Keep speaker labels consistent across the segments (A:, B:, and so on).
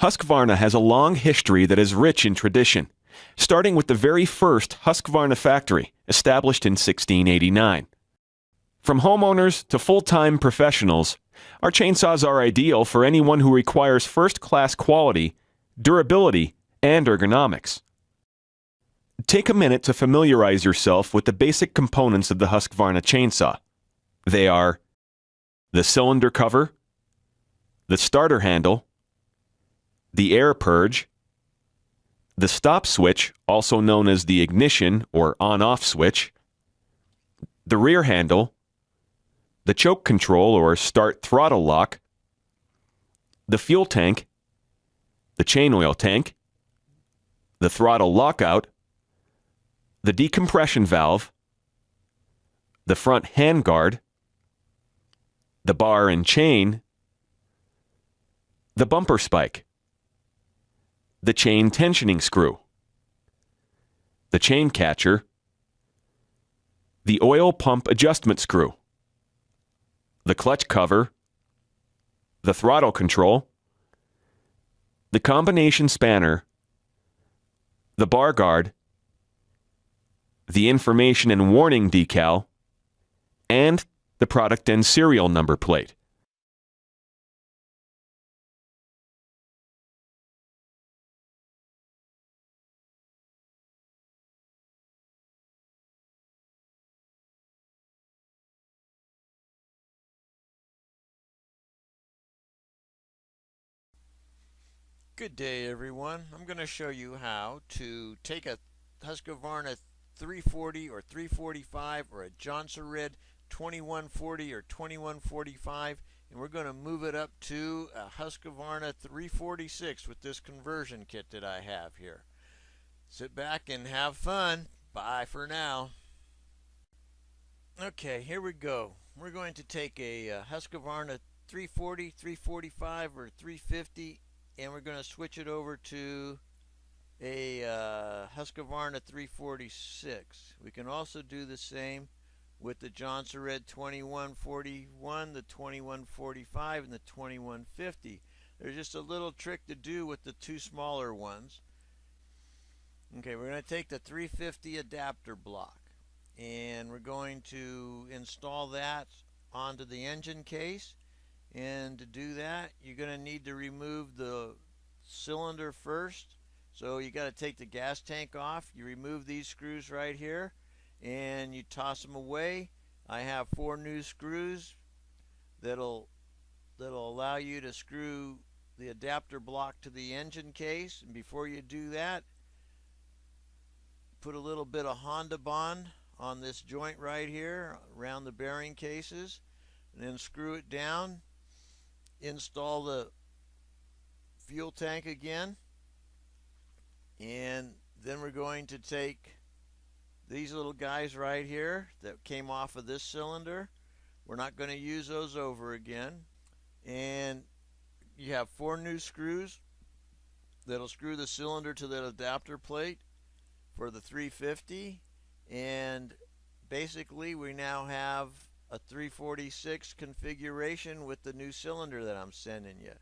A: Husqvarna has a long history that is rich in tradition, starting with the very first Husqvarna factory, established in 1689. From homeowners to full-time professionals, our chainsaws are ideal for anyone who requires first-class quality, durability, and ergonomics. Take a minute to familiarize yourself with the basic components of the Husqvarna chainsaw. They are the cylinder cover, the starter handle, the air purge, the stop switch, also known as the ignition or on-off switch, the rear handle, the choke control or start throttle lock, the fuel tank, the chain oil tank, the throttle lockout, the decompression valve, the front handguard, the bar and chain, the bumper spike, the chain tensioning screw, the chain catcher, the oil pump adjustment screw, the clutch cover, the throttle control, the combination spanner, the bar guard, the information and warning decal, and the product and serial number plate.
B: Good day, everyone. I'm going to show you how to take a Husqvarna 340 or 345 or a Johnson Red 2140 or 2145, and we're going to move it up to a Husqvarna 346 with this conversion kit that I have here. Sit back and have fun. Bye for now. Okay, here we go. We're going to take a Husqvarna 340, 345 or 350, and we're going to switch it over to a Husqvarna 346. We can also do the same with the Johnson Red 2141, the 2145, and the 2150. There's just a little trick to do with the two smaller ones. Okay, we're going to take the 350 adapter block, and we're going to install that onto the engine case. And to do that, you're going to need to remove the cylinder first. So you got to take the gas tank off. You remove these screws right here and you toss them away. I have 4 new screws that'll allow you to screw the adapter block to the engine case. And before you do that, put a little bit of Honda Bond on this joint right here around the bearing cases, and then screw it down. Install the fuel tank again, and then we're going to take these little guys right here that came off of this cylinder. We're not going to use those over again, and you have 4 new screws that'll screw the cylinder to that adapter plate for the 350, and basically we now have a 346 configuration with the new cylinder that I'm sending you.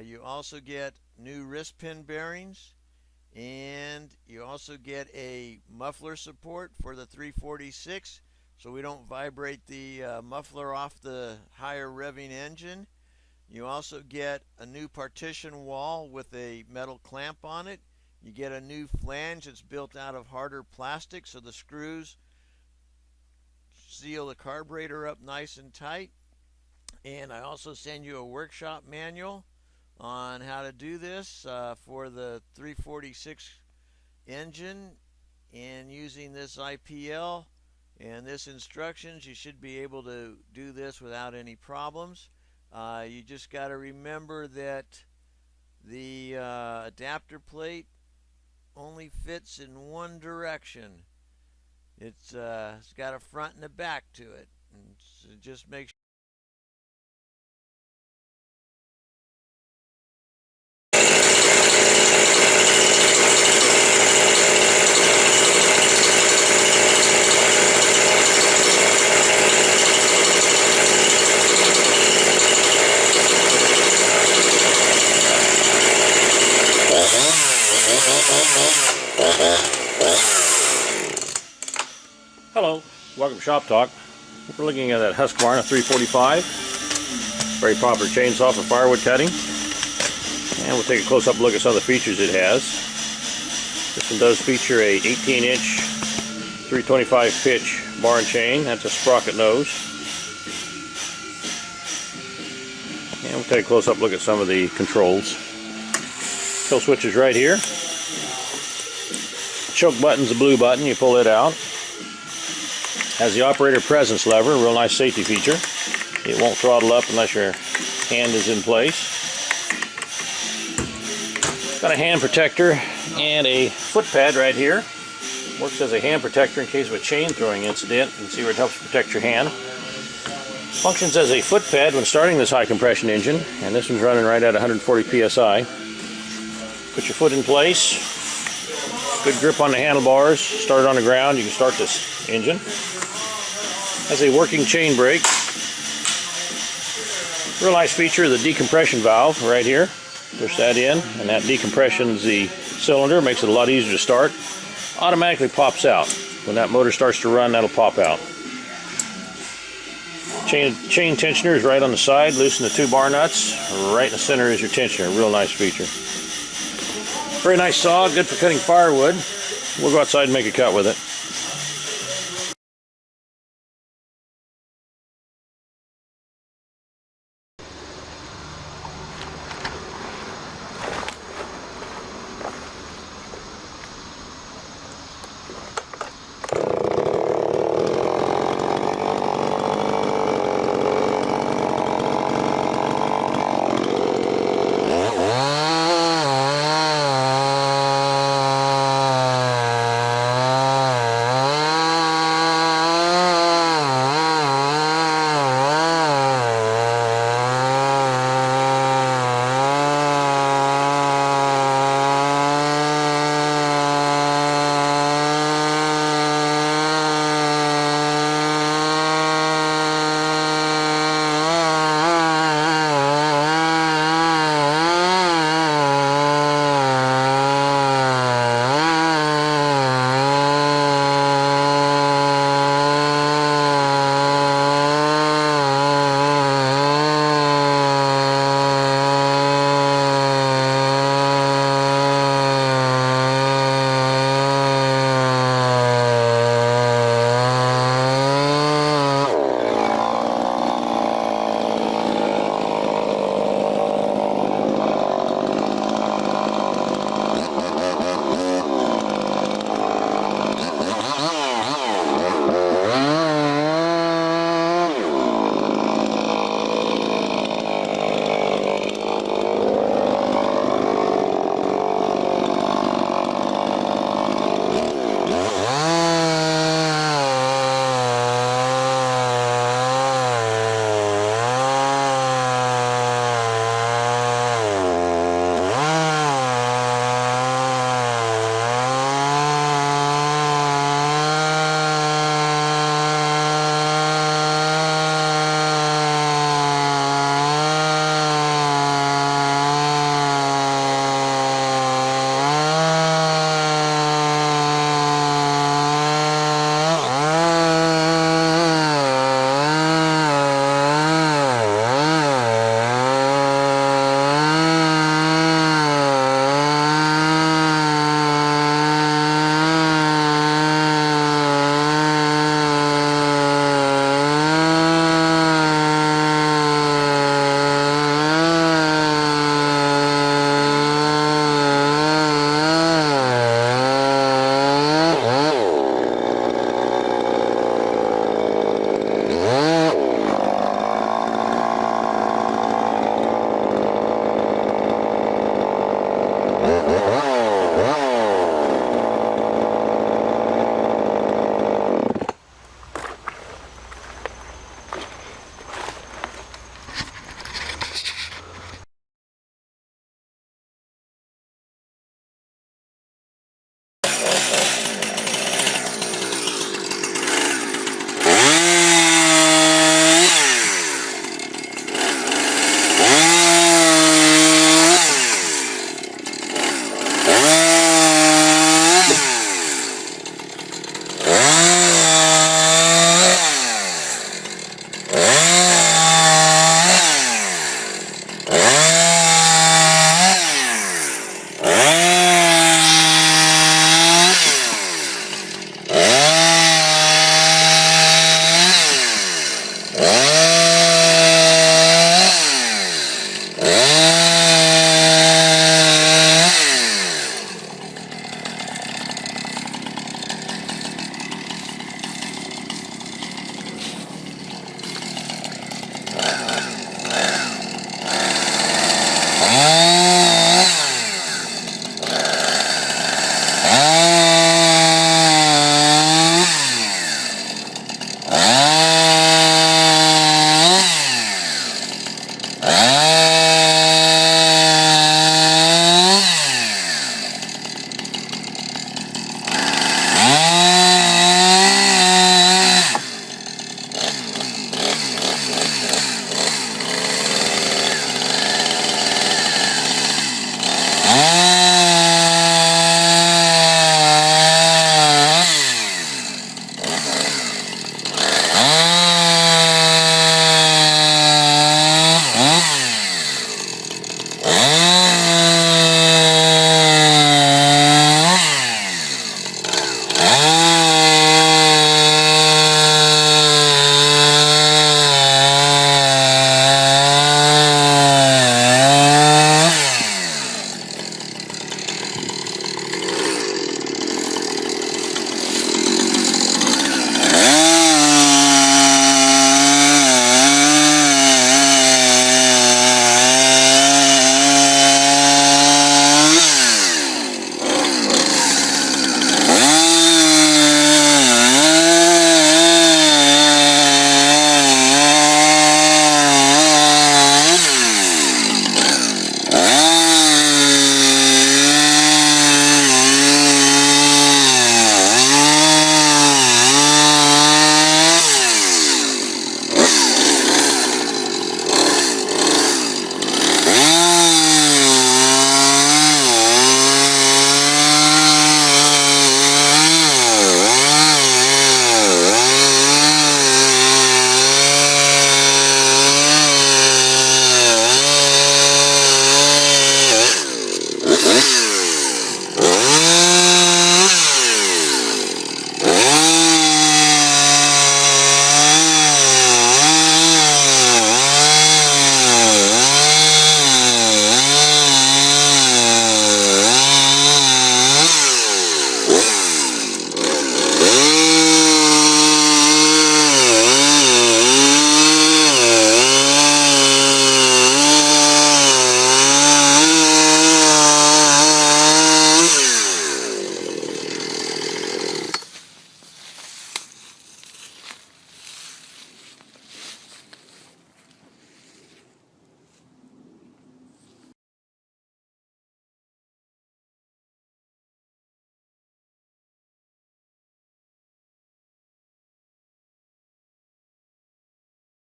B: You also get new wrist pin bearings, and you also get a muffler support for the 346 so we don't vibrate the muffler off the higher revving engine. You also get a new partition wall with a metal clamp on it. You get a new flange that's built out of harder plastic so the screws seal the carburetor up nice and tight. And I also send you a workshop manual on how to do this for the 346 engine, and using this IPL and this instructions, you should be able to do this without any problems. You just got to remember that the adapter plate only fits in one direction. It's got a front and a back to it, and so just make sure.
C: Hello, welcome to Shop Talk. We're looking at that Husqvarna 345. Very popular chainsaw for firewood cutting. And we'll take a close-up look at some of the features it has. This one does feature a 18-inch 325 pitch bar and chain. That's a sprocket nose. And we'll take a close-up look at some of the controls. Kill switch is right here. Choke button's the blue button. You pull it out. Has the operator presence lever, a real nice safety feature. It won't throttle up unless your hand is in place. Got a hand protector and a foot pad right here. Works as a hand protector in case of a chain throwing incident. You can see where it helps protect your hand. Functions as a foot pad when starting this high compression engine, and this one's running right at 140 psi. Put your foot in place. Good grip on the handlebars. Start it on the ground. You can start this engine. Has a working chain brake. Real nice feature, the decompression valve right here. Push that in, and that decompressions the cylinder, makes it a lot easier to start. Automatically pops out. When that motor starts to run, that'll pop out. Chain tensioner is right on the side. Loosen the two bar nuts. Right in the center is your tensioner. Real nice feature. Very nice saw, good for cutting firewood. We'll go outside and make a cut with it.